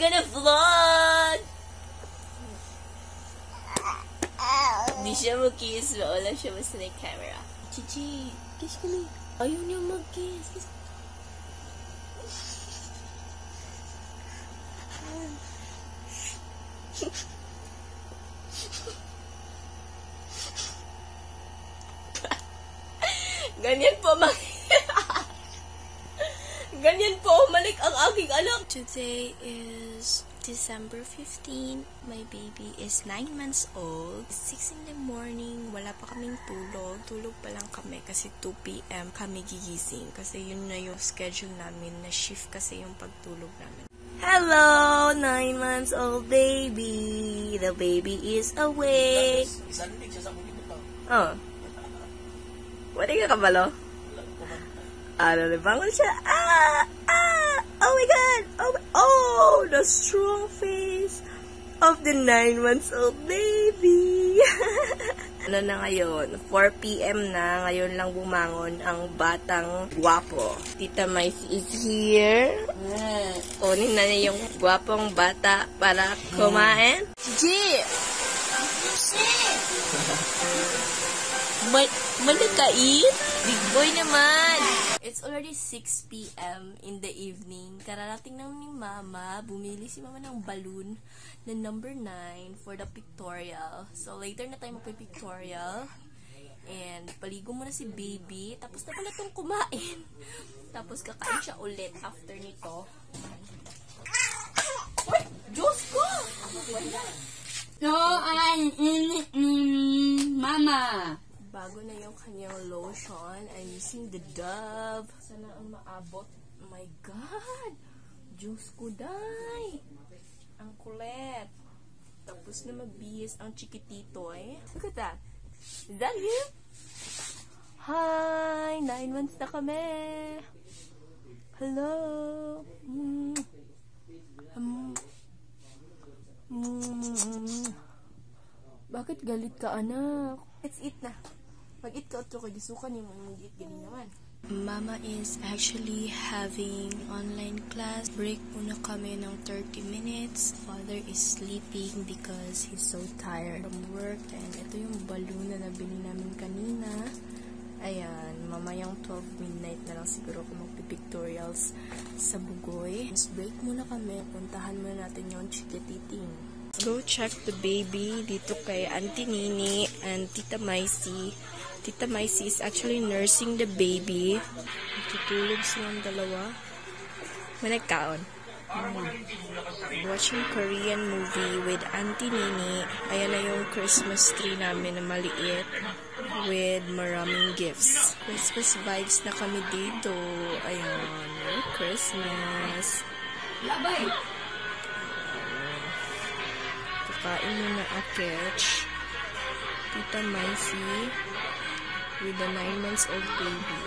gonna vlog! Di siya mag-kiss. Wala siya basta na yung camera. Chichi, kiss ko na. Ayaw niya mag-kiss. Ganyan po ganyan po umalik ang aking anak. Today is December 15. My baby is 9 months old. 6 in the morning. Wala pa kaming tulog. Tulog pa lang kami kasi 2 p.m. kami gigising. Kasi yun na yung schedule namin. Na shift kasi yung pagtulog namin. Hello! 9 months old baby. The baby is awake. Oh. Wala ka kabalo? Ano na bangon siya? Oh my God! Oh, the strong face of the 9 months old baby. Ano na ngayon? 4 p.m. na. Ngayon lang bumangon ang batang guwapo. Tita Mais is here. Kunin na niya yung guwapong bata para kumain. Gigi! Malakain? Big boy naman! It's already 6 p.m. in the evening. Kararating lang ni Mama. Bumili si Mama ng balloon na number 9 for the pictorial. So, later na tayo magpipictorial. And, paligo muna si baby. Tapos na pala itong kumain. Tapos, kakain siya ulit after nito. Uy! Diyos ko! No, Mama! Bago na yung kanyang lotion. I'm using the Dove. Sana ang maabot. Oh my God! Diyos ko, day! Ang kulit. Tapos na magbihis ang chikitito, eh. Look at that. Is that you? Hi! 9 months na kami. Hello! Bakit galit ka, anak? Let's eat na. Mag-eat ka ito kay gisukan yung mag-eat gini naman. Mama is actually having online class. Break muna kami ng 30 minutes. Father is sleeping because he's so tired from work. And ito yung balloon na nabili namin kanina. Ayan, mamayang 12 midnight na lang siguro kung magpipictorials sa Bugoy. Let's break muna kami. Puntahan muna natin yung chikititing. Go check the baby dito kay Auntie Nini and Tita Maisy. Tita Maisy is actually nursing the baby. Tutulog silang dalawa. Managkaon. Watching Korean movie with Auntie Nini. Ayan na yung Christmas tree namin na maliit with maraming gifts. Christmas vibes na kami dito. Ayan. Merry Christmas. Labay! Kakain muna akech. Tita Maisy with the 9 months old baby.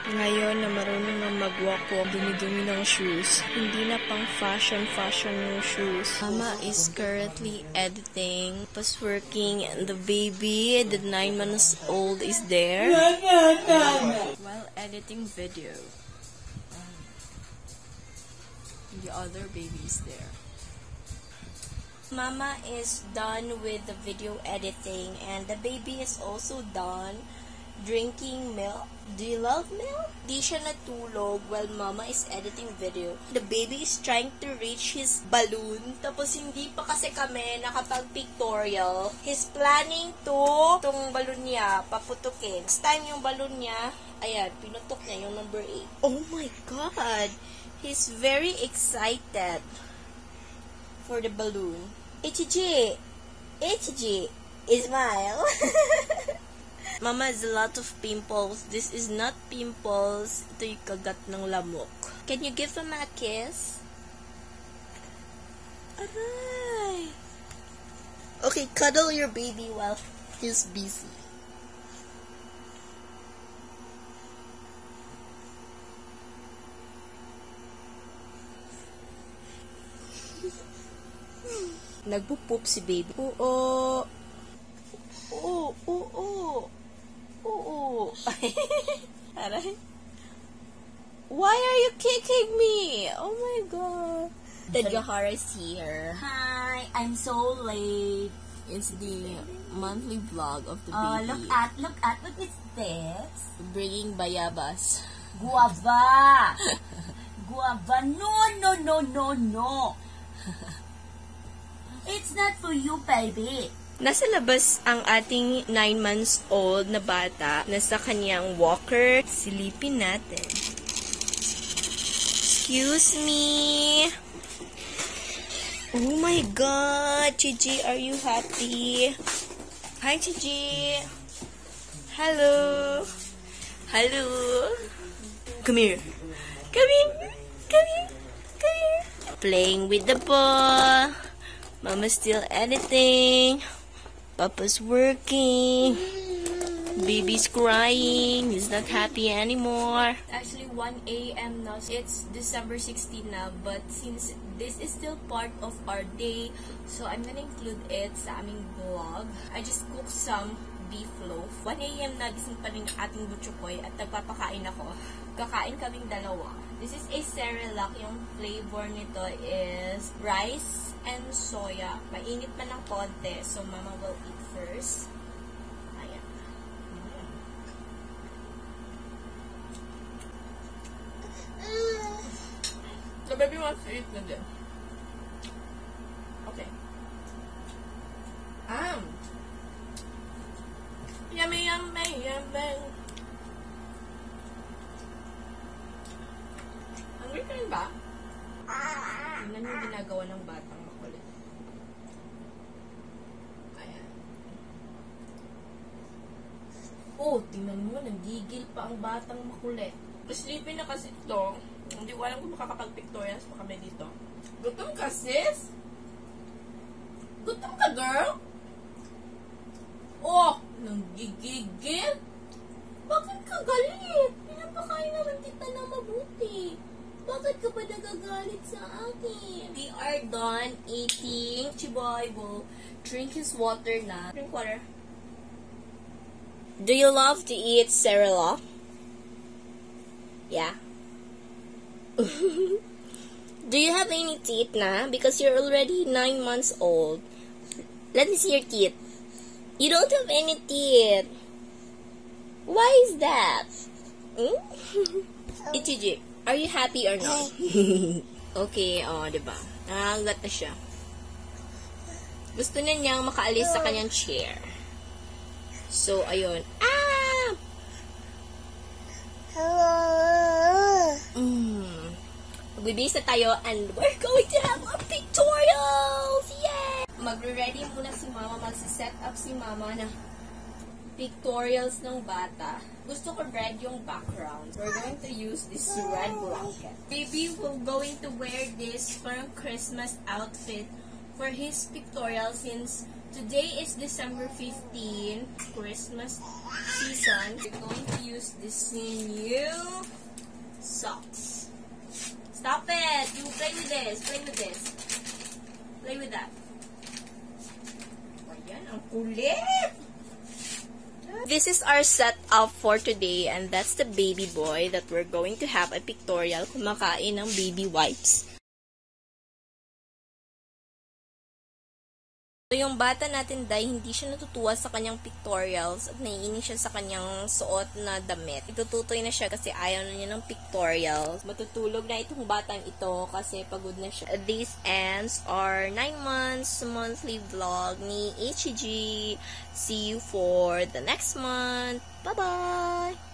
Ngayon na marunong na magwako, dumi-dumi ng shoes. Hindi na pang fashion yung shoes. Mama is currently editing, pas working, and the baby, the 9 months old is there. While editing video. The other baby is there. Mama is done with the video editing and the baby is also done drinking milk. Do you love milk? Di siya natulog while Mama is editing video. The baby is trying to reach his balloon. Tapos hindi pa kasi kami nakapag-pictorial. He's planning to itong balloon niya paputukin. Next time yung balloon niya, ayan, pinutok niya yung number 8. Oh my God! He's very excited for the balloon. HG! Smile! Mama has a lot of pimples. This is not pimples. Ito yung kagat ng lamok. Can you give him a kiss? Aray! Okay, cuddle your baby while he's busy. Nagpo-poop si baby. Oo. Oo. Aray. Why are you kicking me? Oh my god. Tadgahara is here. Hi, I'm so late. It's the monthly vlog of the Oh, baby. look at, what is this? Bringing bayabas. Guava! Guava, no. It's not for you, baby. Nasa labas ang ating 9 months old na bata na sa kanyang walker. Silipin natin. Excuse me. Oh my god. Gigi, are you happy? Hi, Gigi. Hello. Hello. Come here. Come here. Come here. Come here. Playing with the ball. Mama's still editing. Papa's working. Baby's crying. He's not happy anymore. Actually, 1 a.m. now. It's December 16 now. But since this is still part of our day, so I'm gonna include it sa aming vlog. I just cooked some beef loaf. 1 a.m. na, gising pa rin ating butchokoy at nagpapakain ako. Kakain kaming dalawa. This is a Cerelac. Yung flavor nito is rice and soya. Mainit pa ng konti. So, mama will eat first. Ayan. The baby wants to eat na din. Okay. Yummy, yummy, yummy. Hungry ka rin ba? Tingnan yung ginagawa ng batang makulit. Ayan. Oh, tingnan mo, nagigil pa ang batang makulit. Sleepy na kasi ito. Hindi ko alam kung makakapag-pictorials pa kami dito. Gutom ka, sis? Gutom ka, girl? Oh, nanggigigil? Bakit ka galit? Pinapakain naman kita na mabuti. Bakit ka ba nagagalit sa akin? We are done eating. Chiboy will drink his water na. Drink water. Do you love to eat Cerelac? Yeah. Do you have any teeth na? Because you're already 9 months old. Let me see your teeth. You don't have any teeth. Why is that? Ichiji, are you happy or not? Okay, diba? Nangangagat na siya. Gusto na niyang makaalis sa kanyang chair. So, ayun. Magbibisa tayo and we're going to have our pictorials! Yay! Magre-ready muna si mama. Magsiset up si mama ng pictorials ng bata. Gusto ko red yung background. We're going to use this red blanket. Baby will going to wear this for a Christmas outfit for his pictorial since today is December 15, Christmas season. We're going to use this new socks. Stop it! You play with this. Play with this. Play with that. Ayan, ang kulit! This is our setup for today and that's the baby boy that we're going to have a pictorial kumakain ng baby wipes. So, yung bata natin, Day, hindi siya natutuwa sa kanyang pictorials at naiinis siya sa kanyang suot na damit. Itututoy na siya kasi ayaw na niya ng pictorials. Matutulog na itong batang ito kasi pagod na siya. These ends our 9 months monthly vlog ni HG. See you for the next month. Bye-bye!